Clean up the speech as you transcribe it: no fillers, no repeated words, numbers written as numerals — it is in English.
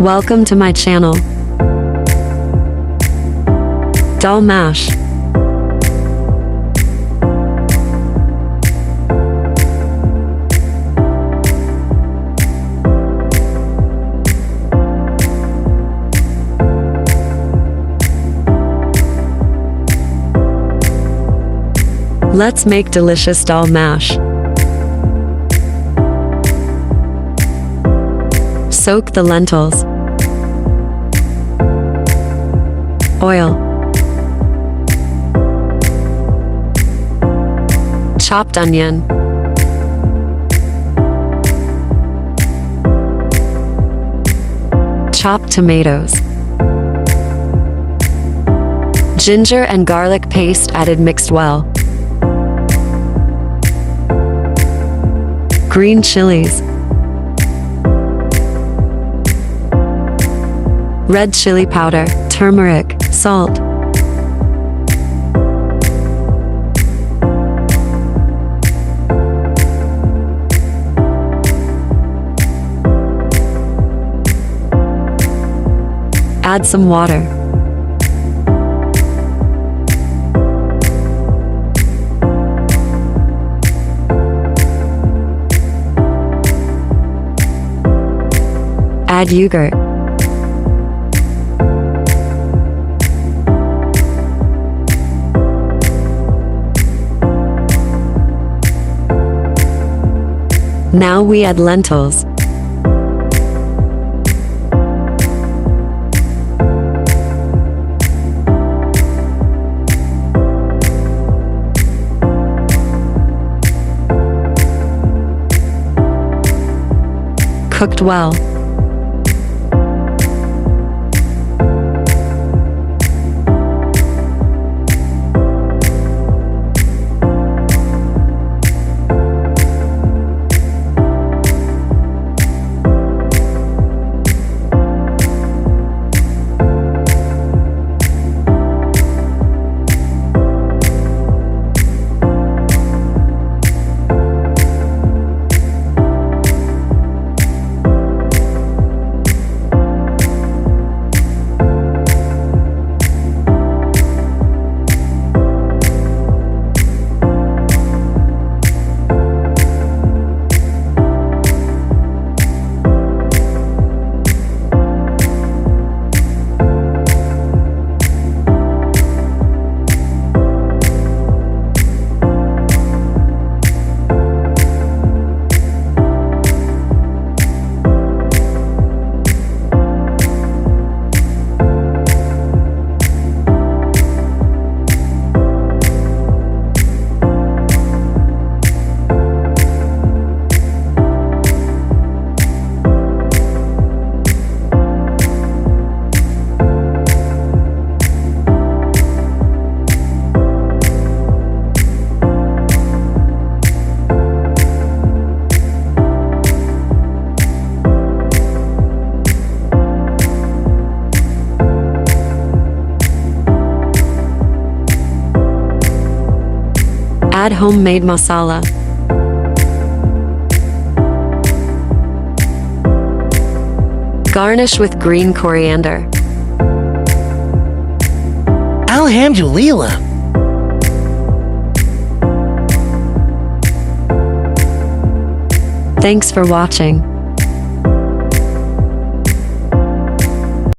Welcome to my channel. Dal mash. Let's make delicious dal mash. Soak the lentils. Oil. Chopped onion. Chopped tomatoes. Ginger and garlic paste added, mixed well. Green chilies. Red chili powder, turmeric, salt. Add some water. Add yogurt. Now we add lentils. Cooked well. Add homemade masala. Garnish with green coriander. Alhamdulillah. Thanks for watching.